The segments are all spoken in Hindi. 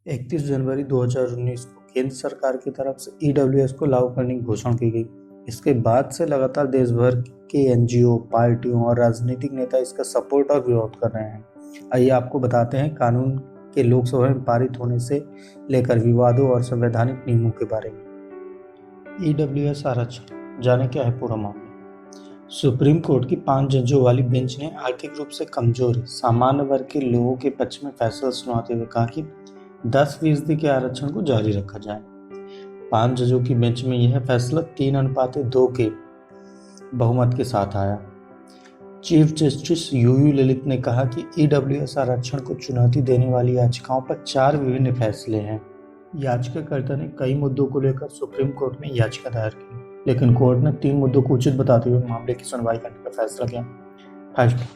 31 जनवरी 2019 को केंद्र सरकार की तरफ से ईडब्ल्यूएस को लागू करने की घोषणा की गई। इसके बाद से लगातार देश भर के एनजीओ, पार्टियों और राजनीतिक नेता इसका सपोर्ट और विरोध कर रहे हैं। आइए आपको बताते हैं कानून के लोकसभा में पारित होने से लेकर विवादों और संवैधानिक नियमों के बारे में। ईडब्ल्यूएस आरक्षण, जाने क्या है पूरा मामला। सुप्रीम कोर्ट की 5 जजों वाली बेंच ने आर्थिक रूप से कमजोर सामान्य वर्ग के लोगों के पक्ष में फैसला सुनाते हुए कहा कि 10% के आरक्षण को जारी रखा जाए। 5 जजों की बेंच में यह फैसला 3:2 के बहुमत के साथ आया। चीफ जस्टिस यूयू ललित ने कहा कि ईडब्ल्यूएस आरक्षण को चुनौती देने वाली याचिकाओं पर 4 विभिन्न फैसले हैं। याचिकाकर्ता ने कई मुद्दों को लेकर सुप्रीम कोर्ट में याचिका दायर की, लेकिन कोर्ट ने 3 मुद्दों को उचित बताते हुए मामले की सुनवाई करने का फैसला किया। फर्स्ट,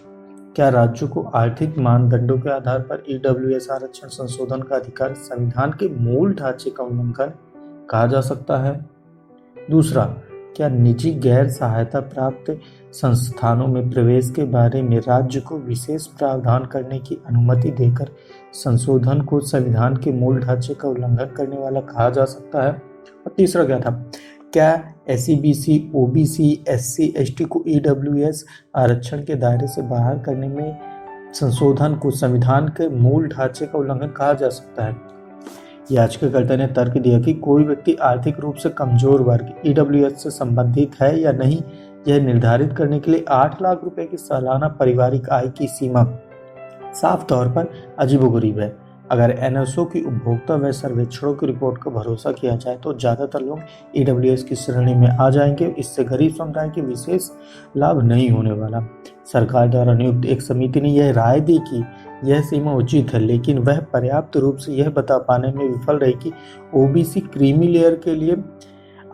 क्या राज्यों को आर्थिक मानदंडों के आधार पर ईडब्ल्यूएस आरक्षण संशोधन का अधिकार संविधान के मूल ढांचे का उल्लंघन कहा जा सकता है। दूसरा, क्या निजी गैर सहायता प्राप्त संस्थानों में प्रवेश के बारे में राज्य को विशेष प्रावधान करने की अनुमति देकर संशोधन को संविधान के मूल ढांचे का उल्लंघन करने वाला कहा जा सकता है। और तीसरा क्या था, क्या एसईबीसी, ओबीसी, एससी, एसटी को ईडब्ल्यूएस आरक्षण के दायरे से बाहर करने में संशोधन को संविधान के मूल ढांचे का उल्लंघन कहा जा सकता है। याचिकाकर्ता ने तर्क दिया कि कोई व्यक्ति आर्थिक रूप से कमजोर वर्ग ईडब्ल्यूएस से संबंधित है या नहीं, यह निर्धारित करने के लिए 8 लाख रुपए की सालाना पारिवारिक आय की सीमा साफ तौर पर अजीबोगरीब है। अगर एनएसओ की उपभोक्ता व सर्वेक्षणों की रिपोर्ट का भरोसा किया जाए तो ज्यादातर लोग ईडब्ल्यूएस की श्रेणी में आ जाएंगे। इससे गरीब समुदाय के विशेष लाभ नहीं होने वाला। सरकार द्वारा नियुक्त एक समिति ने यह राय दी कि यह सीमा उचित है, लेकिन वह पर्याप्त रूप से यह बता पाने में विफल रही कि ओबीसी क्रीमी लेयर के लिए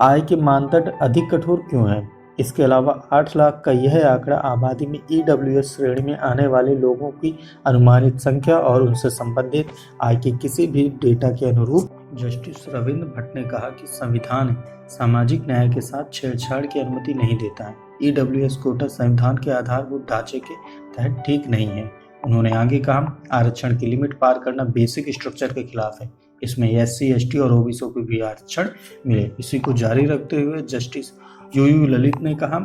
आय के मानदंड अधिक कठोर क्यों है। इसके अलावा 8 लाख का यह आंकड़ा आबादी में ईडब्ल्यूएस श्रेणी में आने वाले लोगों की अनुमानित संख्या और उनसे संबंधित आय के किसी भी डेटा के अनुरूप। जस्टिस रविंद्र भट्ट ने कहा कि संविधान सामाजिक न्याय के साथ छेड़छाड़ की अनुमति नहीं देता है। ईडब्ल्यूएस कोटा संविधान के आधारभूत ढांचे के तहत ठीक नहीं है। उन्होंने आगे कहा, आरक्षण की लिमिट पार करना बेसिक स्ट्रक्चर के खिलाफ है। इसमें एससी, एसटी और ओबीसी को भी आरक्षण मिले। इसी को जारी रखते हुए जस्टिस यूयू ललित ने कहा,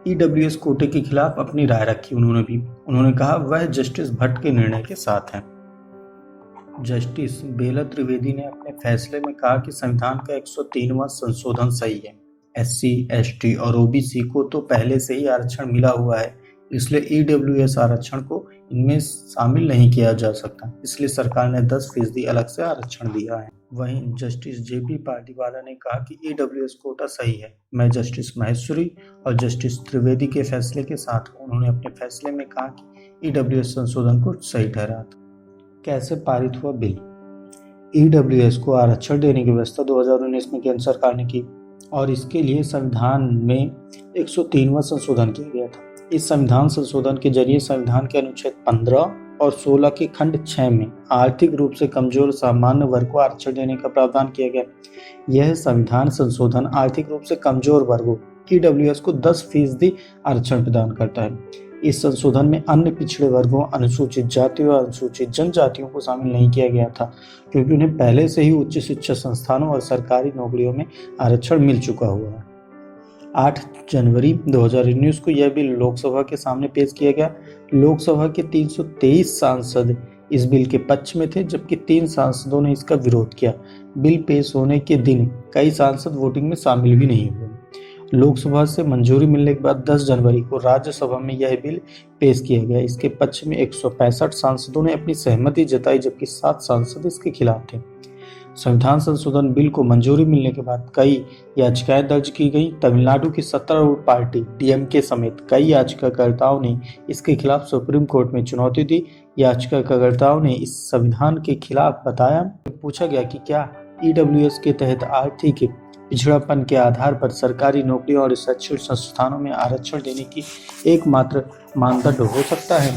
ईडब्ल्यूएस कोटे के खिलाफ अपनी राय रखी। उन्होंने कहा वह जस्टिस भट्ट के निर्णय के साथ है। जस्टिस बेला त्रिवेदी ने अपने फैसले में कहा कि संविधान का 103वां संशोधन सही है। एससी, एसटी और ओबीसी को तो पहले से ही आरक्षण मिला हुआ है, इसलिए ईडब्ल्यूएस आरक्षण को इनमें शामिल नहीं किया जा सकता। इसलिए सरकार ने 10% अलग से आरक्षण दिया है। वहीं जस्टिस जेपी पार्टीवाला ने कहा कि ईडब्ल्यूएस कोटा सही है। मैं जस्टिस महेश्वरी और जस्टिस त्रिवेदी के फैसले के साथ हूं। उन्होंने अपने फैसले में कहा कि ईडब्ल्यूएस संशोधन को सही ठहरा। कैसे पारित हुआ बिल। ईडब्ल्यूएस को आरक्षण देने की व्यवस्था 2019 में केंद्र सरकार ने की और इसके लिए संविधान में 103वां संशोधन किया गया था। इस संविधान संशोधन के जरिए संविधान के अनुच्छेद 15 और 16 के खंड 6 में आर्थिक रूप से कमजोर सामान्य वर्ग को आरक्षण देने का प्रावधान किया गया। यह संविधान संशोधन आर्थिक रूप से कमजोर वर्गों ईडब्ल्यूएस को 10% आरक्षण प्रदान करता है। इस संशोधन में अन्य पिछड़े वर्गों, अनुसूचित जातियों और अनुसूचित जनजातियों को शामिल नहीं किया गया था, क्योंकि उन्हें पहले से ही उच्च शिक्षा संस्थानों और सरकारी नौकरियों में आरक्षण मिल चुका हुआ है। 8 जनवरी 2019 को यह बिल लोकसभा के सामने पेश किया गया। लोकसभा के 323 सांसद इस बिल के पक्ष में थे, जबकि 3 सांसदों ने इसका विरोध किया। बिल पेश होने के दिन कई सांसद वोटिंग में शामिल भी नहीं हुए। लोकसभा से मंजूरी मिलने के बाद 10 जनवरी को राज्यसभा में यह बिल पेश किया गया। इसके पक्ष में 165 सांसदों ने अपनी सहमति जताई, जबकि 7 सांसद इसके खिलाफ थे। संविधान संशोधन बिल को मंजूरी मिलने के बाद कई याचिकाएं दर्ज की गई। तमिलनाडु की 17 पार्टी डीएमके समेत कई याचिकाकर्ताओं ने इसके खिलाफ सुप्रीम कोर्ट में चुनौती दी। याचिकाकर्ताओं ने इस संविधान के खिलाफ बताया। पूछा गया कि क्या ईडब्ल्यूएस के तहत आर्थिक पिछड़ापन के आधार पर सरकारी नौकरियों और शैक्षणिक संस्थानों में आरक्षण देने की एकमात्र मानदंड हो सकता है।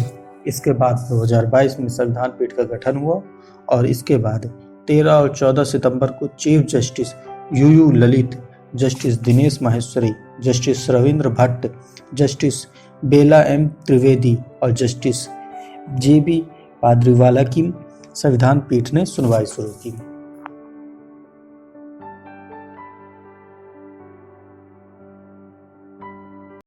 इसके बाद 2022 में संविधान पीठ का गठन हुआ और इसके बाद 13 और 14 सितंबर को chief justice UU Lalit, justice Dinesh Maheshwari, justice Ravindra Bhat, justice Bela M Trivedi और जस्टिस जेबी पाद्रीवाला की संविधान पीठ ने सुनवाई शुरू की।